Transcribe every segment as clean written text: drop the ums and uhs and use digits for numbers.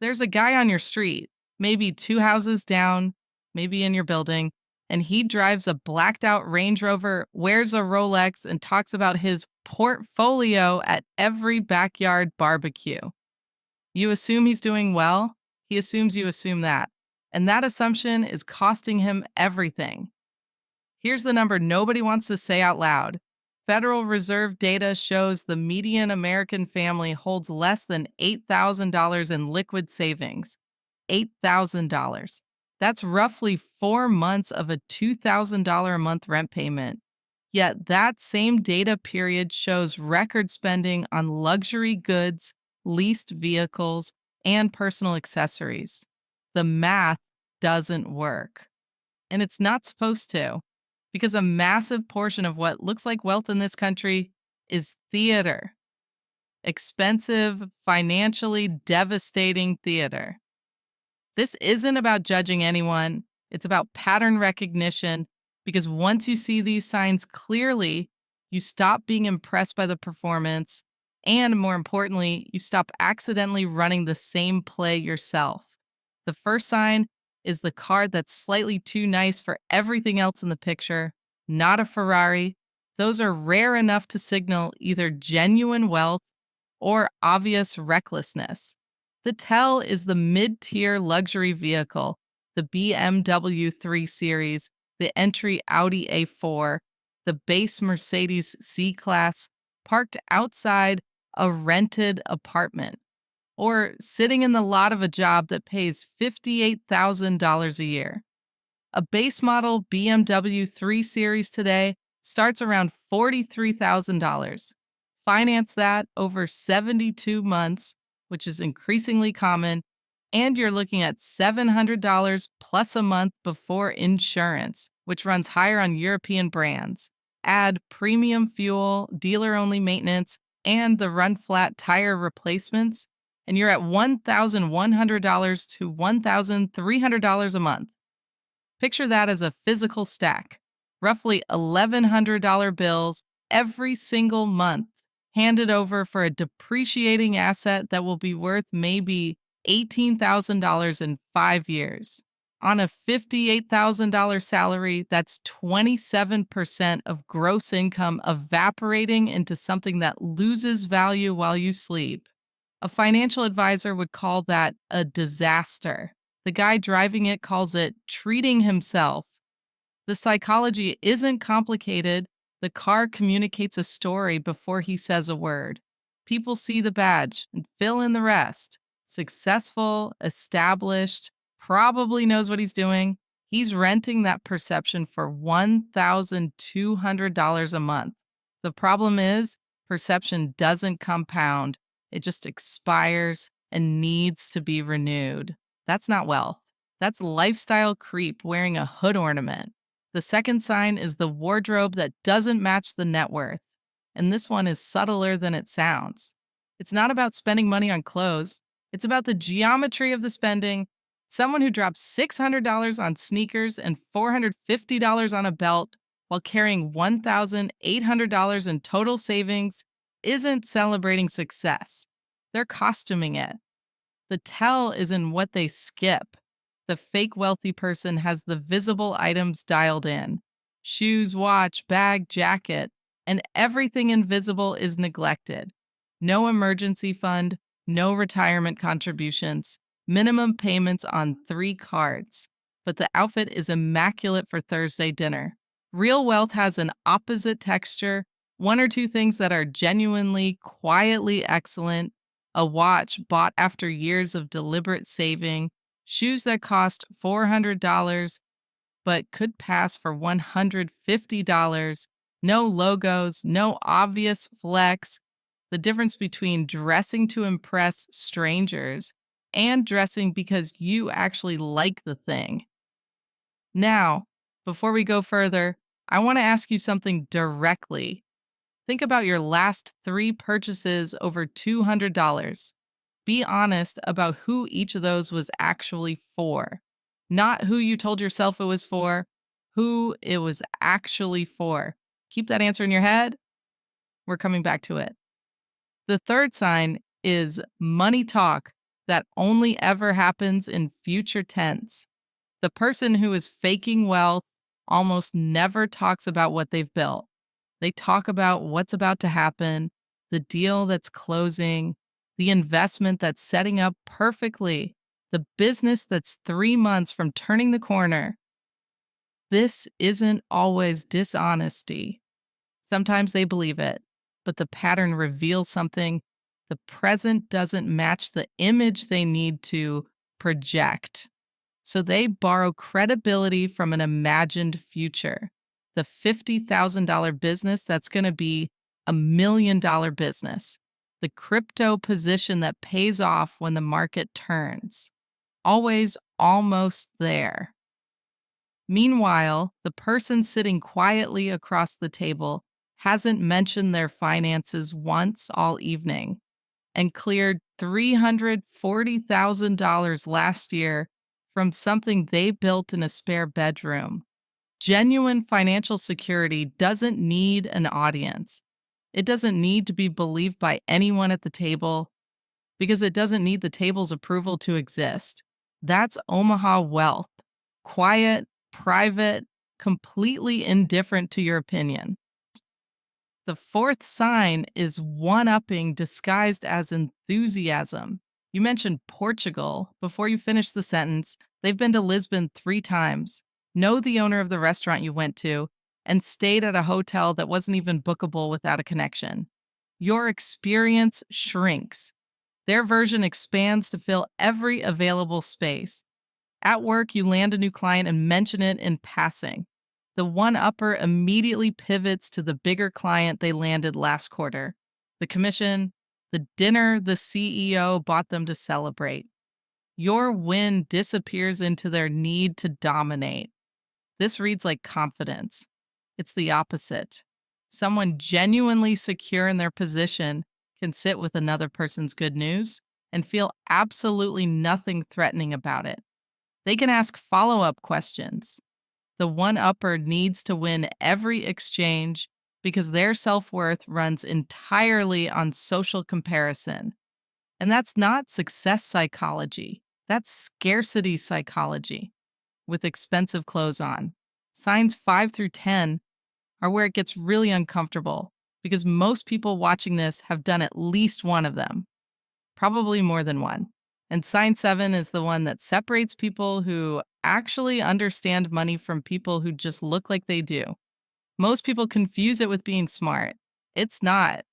There's a guy on your street, maybe two houses down, maybe in your building, and he drives a blacked out Range Rover, wears a Rolex, and talks about his portfolio at every backyard barbecue. You assume he's doing well, he assumes you assume that. And that assumption is costing him everything. Here's the number nobody wants to say out loud. Federal Reserve data shows the median American family holds less than $8,000 in liquid savings. $8,000. That's roughly 4 months of a $2,000 a month rent payment. Yet that same data period shows record spending on luxury goods, leased vehicles, and personal accessories. The math doesn't work. And it's not supposed to, because a massive portion of what looks like wealth in this country is theater. Expensive, financially devastating theater. This isn't about judging anyone, it's about pattern recognition, because once you see these signs clearly, you stop being impressed by the performance, and more importantly, you stop accidentally running the same play yourself. The first sign is the car that's slightly too nice for everything else in the picture, not a Ferrari. Those are rare enough to signal either genuine wealth or obvious recklessness. The tell is the mid-tier luxury vehicle, the BMW 3 Series, the entry Audi A4, the base Mercedes C-Class, parked outside a rented apartment, or sitting in the lot of a job that pays $58,000 a year. A base model BMW 3 Series today starts around $43,000. Finance that over 72 months, which is increasingly common, and you're looking at $700 plus a month before insurance, which runs higher on European brands. Add premium fuel, dealer-only maintenance, and the run-flat tire replacements, and you're at $1,100 to $1,300 a month. Picture that as a physical stack, roughly $1,100 bills every single month, handed over for a depreciating asset that will be worth maybe $18,000 in 5 years. On a $58,000 salary, that's 27% of gross income evaporating into something that loses value while you sleep. A financial advisor would call that a disaster. The guy driving it calls it treating himself. The psychology isn't complicated. The car communicates a story before he says a word. People see the badge and fill in the rest. Successful, established, probably knows what he's doing. He's renting that perception for $1,200 a month. The problem is, perception doesn't compound. It just expires and needs to be renewed. That's not wealth. That's lifestyle creep wearing a hood ornament. The second sign is the wardrobe that doesn't match the net worth. And this one is subtler than it sounds. It's not about spending money on clothes. It's about the geometry of the spending. Someone who drops $600 on sneakers and $450 on a belt while carrying $1,800 in total savings isn't celebrating success. They're costuming it. The tell is in what they skip. The fake wealthy person has the visible items dialed in: shoes, watch, bag, jacket, and everything invisible is neglected. No emergency fund, no retirement contributions, minimum payments on 3 cards. But the outfit is immaculate for Thursday dinner. Real wealth has an opposite texture, 1 or 2 things that are genuinely, quietly excellent: a watch bought after years of deliberate saving, shoes that cost $400 but could pass for $150, no logos, no obvious flex. The difference between dressing to impress strangers and dressing because you actually like the thing. Now, before we go further, I want to ask you something directly. Think about your last 3 purchases over $200. Be honest about who each of those was actually for. Not who you told yourself it was for, who it was actually for. Keep that answer in your head. We're coming back to it. The third sign is money talk that only ever happens in future tense. The person who is faking wealth almost never talks about what they've built. They talk about what's about to happen, the deal that's closing, the investment that's setting up perfectly, the business that's 3 months from turning the corner. This isn't always dishonesty. Sometimes they believe it, but the pattern reveals something. The present doesn't match the image they need to project. So they borrow credibility from an imagined future. The $50,000 business that's going to be $1 million business. The crypto position that pays off when the market turns. Always almost there. Meanwhile, the person sitting quietly across the table hasn't mentioned their finances once all evening and cleared $340,000 last year from something they built in a spare bedroom. Genuine financial security doesn't need an audience. It doesn't need to be believed by anyone at the table because it doesn't need the table's approval to exist. That's Omaha wealth. Quiet, private, completely indifferent to your opinion. The fourth sign is one-upping disguised as enthusiasm. You mentioned Portugal. Before you finish the sentence, they've been to Lisbon 3 times, know the owner of the restaurant you went to, and stayed at a hotel that wasn't even bookable without a connection. Your experience shrinks. Their version expands to fill every available space. At work, you land a new client and mention it in passing. The one-upper immediately pivots to the bigger client they landed last quarter, the commission, the dinner the CEO bought them to celebrate. Your win disappears into their need to dominate. This reads like confidence. It's the opposite. Someone genuinely secure in their position can sit with another person's good news and feel absolutely nothing threatening about it. They can ask follow-up questions. The one-upper needs to win every exchange because their self-worth runs entirely on social comparison. And that's not success psychology. That's scarcity psychology with expensive clothes on. Signs 5 through 10 are where it gets really uncomfortable because most people watching this have done at least one of them, probably more than one. And sign 7 is the one that separates people who actually understand money from people who just look like they do. Most people confuse it with being smart. It's not.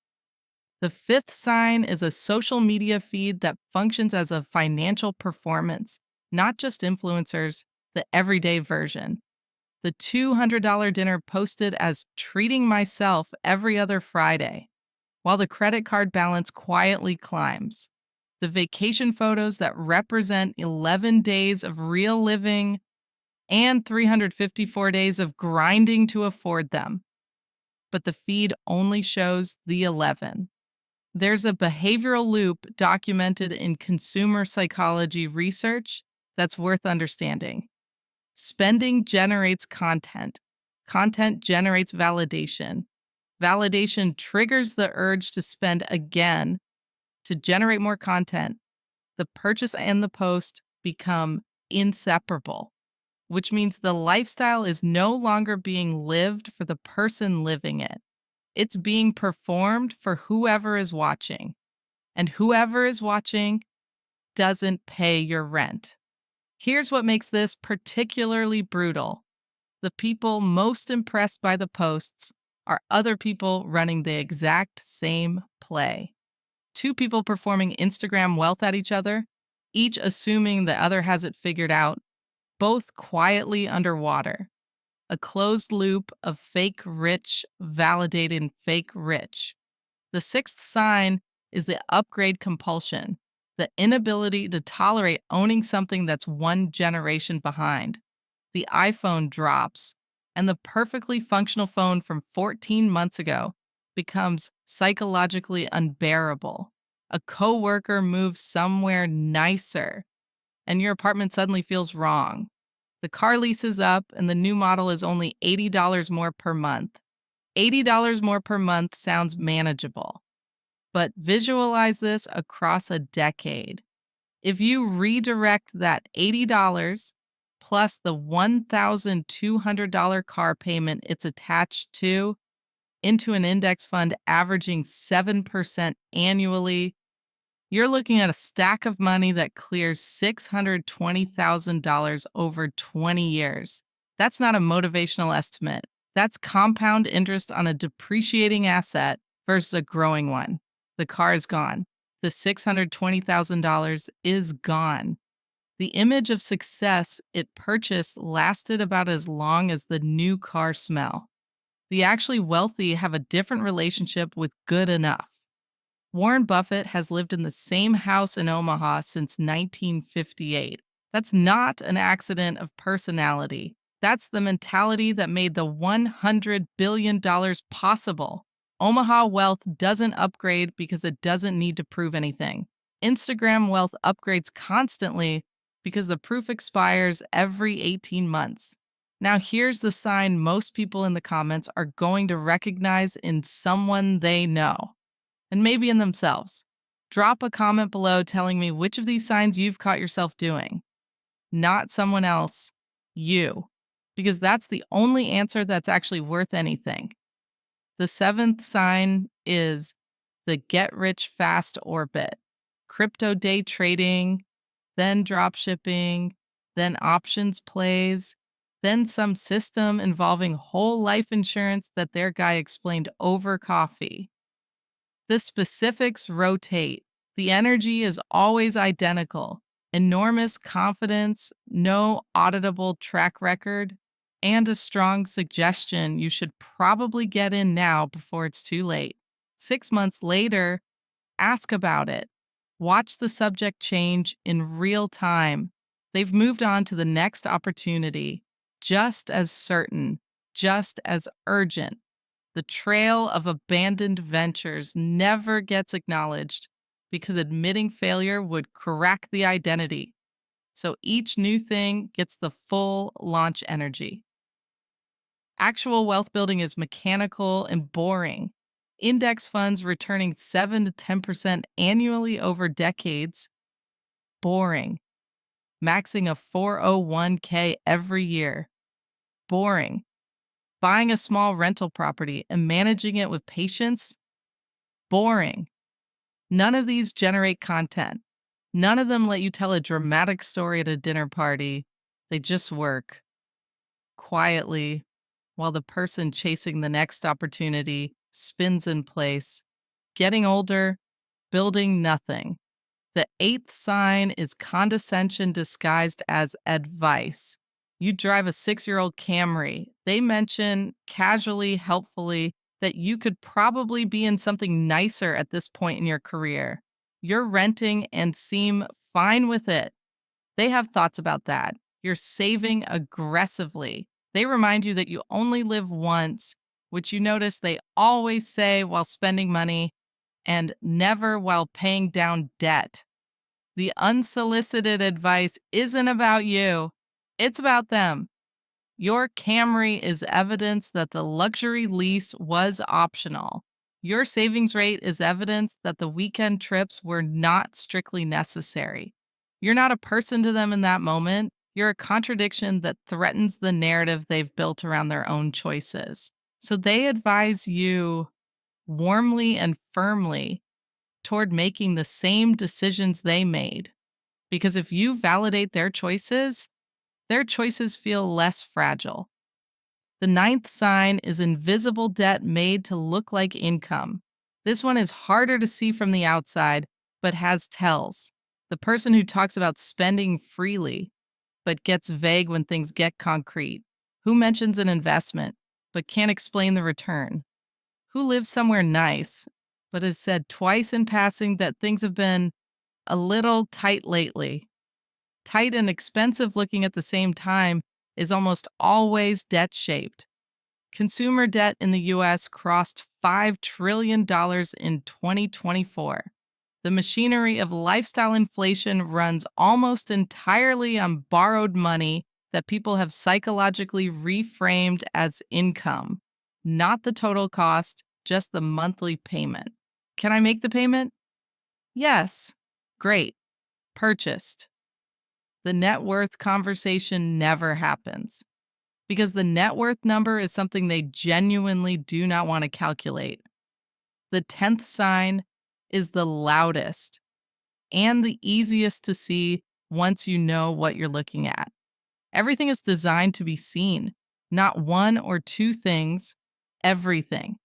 The fifth sign is a social media feed that functions as a financial performance, not just influencers, the everyday version. The $200 dinner posted as treating myself every other Friday, while the credit card balance quietly climbs. The vacation photos that represent 11 days of real living and 354 days of grinding to afford them. But the feed only shows the 11. There's a behavioral loop documented in consumer psychology research that's worth understanding. Spending generates content. Content generates validation. Validation triggers the urge to spend again. To generate more content, the purchase and the post become inseparable, which means the lifestyle is no longer being lived for the person living it. It's being performed for whoever is watching. And whoever is watching doesn't pay your rent. Here's what makes this particularly brutal. The people most impressed by the posts are other people running the exact same play. Two people performing Instagram wealth at each other, each assuming the other has it figured out, both quietly underwater. A closed loop of fake rich validating fake rich. The sixth sign is the upgrade compulsion, the inability to tolerate owning something that's one generation behind. The iPhone drops, and the perfectly functional phone from 14 months ago becomes psychologically unbearable. A coworker moves somewhere nicer, and your apartment suddenly feels wrong. The car lease is up, and the new model is only $80 more per month. $80 more per month sounds manageable, but visualize this across a decade. If you redirect that $80 plus the $1,200 car payment it's attached to into an index fund averaging 7% annually, you're looking at a stack of money that clears $620,000 over 20 years. That's not a motivational estimate. That's compound interest on a depreciating asset versus a growing one. The car is gone. The $620,000 is gone. The image of success it purchased lasted about as long as the new car smell. The actually wealthy have a different relationship with good enough. Warren Buffett has lived in the same house in Omaha since 1958. That's not an accident of personality. That's the mentality that made the $100 billion possible. Omaha wealth doesn't upgrade because it doesn't need to prove anything. Instagram wealth upgrades constantly because the proof expires every 18 months. Now, here's the sign most people in the comments are going to recognize in someone they know, and maybe in themselves. Drop a comment below telling me which of these signs you've caught yourself doing. Not someone else, you. Because that's the only answer that's actually worth anything. The seventh sign is the get rich fast orbit. Crypto day trading, then drop shipping, then options plays, then some system involving whole life insurance that their guy explained over coffee. The specifics rotate. The energy is always identical. Enormous confidence, no auditable track record, and a strong suggestion you should probably get in now before it's too late. 6 months later, ask about it. Watch the subject change in real time. They've moved on to the next opportunity, just as certain, just as urgent. The trail of abandoned ventures never gets acknowledged because admitting failure would crack the identity. So each new thing gets the full launch energy. Actual wealth building is mechanical and boring. Index funds returning 7 to 10% annually over decades, boring. Maxing a 401k every year, boring. Buying a small rental property and managing it with patience, boring. None of these generate content. None of them let you tell a dramatic story at a dinner party. They just work quietly while the person chasing the next opportunity spins in place, getting older, building nothing. The eighth sign is condescension disguised as advice. You drive a 6-year-old Camry. They mention casually, helpfully, that you could probably be in something nicer at this point in your career. You're renting and seem fine with it. They have thoughts about that. You're saving aggressively. They remind you that you only live once, which you notice they always say while spending money and never while paying down debt. The unsolicited advice isn't about you, it's about them. Your Camry is evidence that the luxury lease was optional. Your savings rate is evidence that the weekend trips were not strictly necessary. You're not a person to them in that moment. You're a contradiction that threatens the narrative they've built around their own choices. So they advise you warmly and firmly toward making the same decisions they made. Because if you validate their choices feel less fragile. The ninth sign is invisible debt made to look like income. This one is harder to see from the outside, but has tells. The person who talks about spending freely, but gets vague when things get concrete. Who mentions an investment, but can't explain the return. Who lives somewhere nice, but has said twice in passing that things have been a little tight lately. Tight and expensive looking at the same time is almost always debt-shaped. Consumer debt in the U.S. crossed $5 trillion in 2024. The machinery of lifestyle inflation runs almost entirely on borrowed money that people have psychologically reframed as income. Not the total cost, just the monthly payment. Can I make the payment? Yes. Great. purchased. The net worth conversation never happens because the net worth number is something they genuinely do not want to calculate. The 10th sign is the loudest and the easiest to see once you know what you're looking at. Everything is designed to be seen, not one or two things, everything.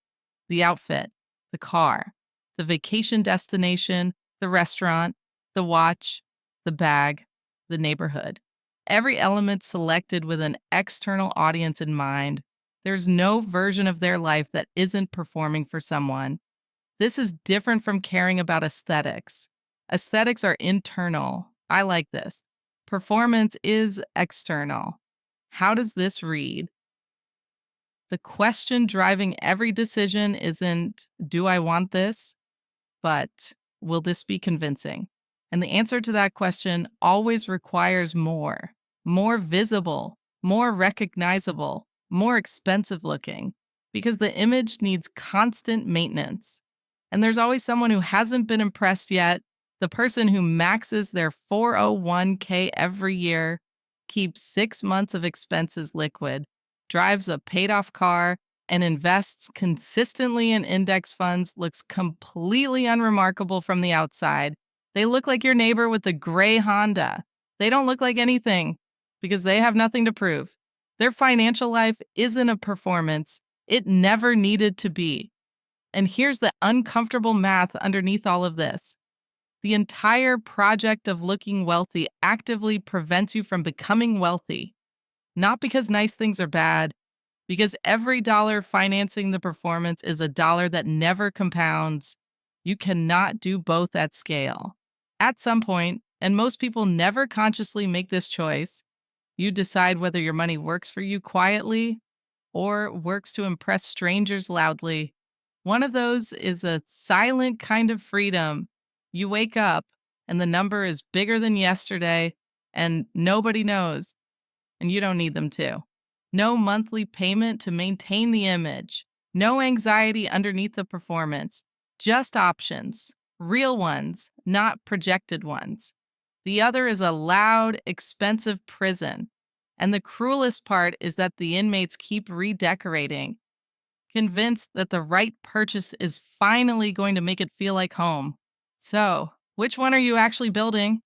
The outfit, the car, the vacation destination, the restaurant, the watch, the bag, the neighborhood. Every element selected with an external audience in mind. There's no version of their life that isn't performing for someone. This is different from caring about aesthetics. Aesthetics are internal. I like this. Performance is external. How does this read? The question driving every decision isn't, do I want this? But will this be convincing? And the answer to that question always requires more visible, more recognizable, more expensive looking, because the image needs constant maintenance. And there's always someone who hasn't been impressed yet, the person who maxes their 401k every year, keeps 6 months of expenses liquid, drives a paid-off car, and invests consistently in index funds looks completely unremarkable from the outside. They look like your neighbor with the gray Honda. They don't look like anything because they have nothing to prove. Their financial life isn't a performance. It never needed to be. And here's the uncomfortable math underneath all of this. The entire project of looking wealthy actively prevents you from becoming wealthy. Not because nice things are bad, because every dollar financing the performance is a dollar that never compounds. You cannot do both at scale. At some point, and most people never consciously make this choice, you decide whether your money works for you quietly or works to impress strangers loudly. One of those is a silent kind of freedom. You wake up and the number is bigger than yesterday and nobody knows, and you don't need them to. No monthly payment to maintain the image. No anxiety underneath the performance. Just options. Real ones, not projected ones. The other is a loud, expensive prison. And the cruelest part is that the inmates keep redecorating, convinced that the right purchase is finally going to make it feel like home. So, which one are you actually building?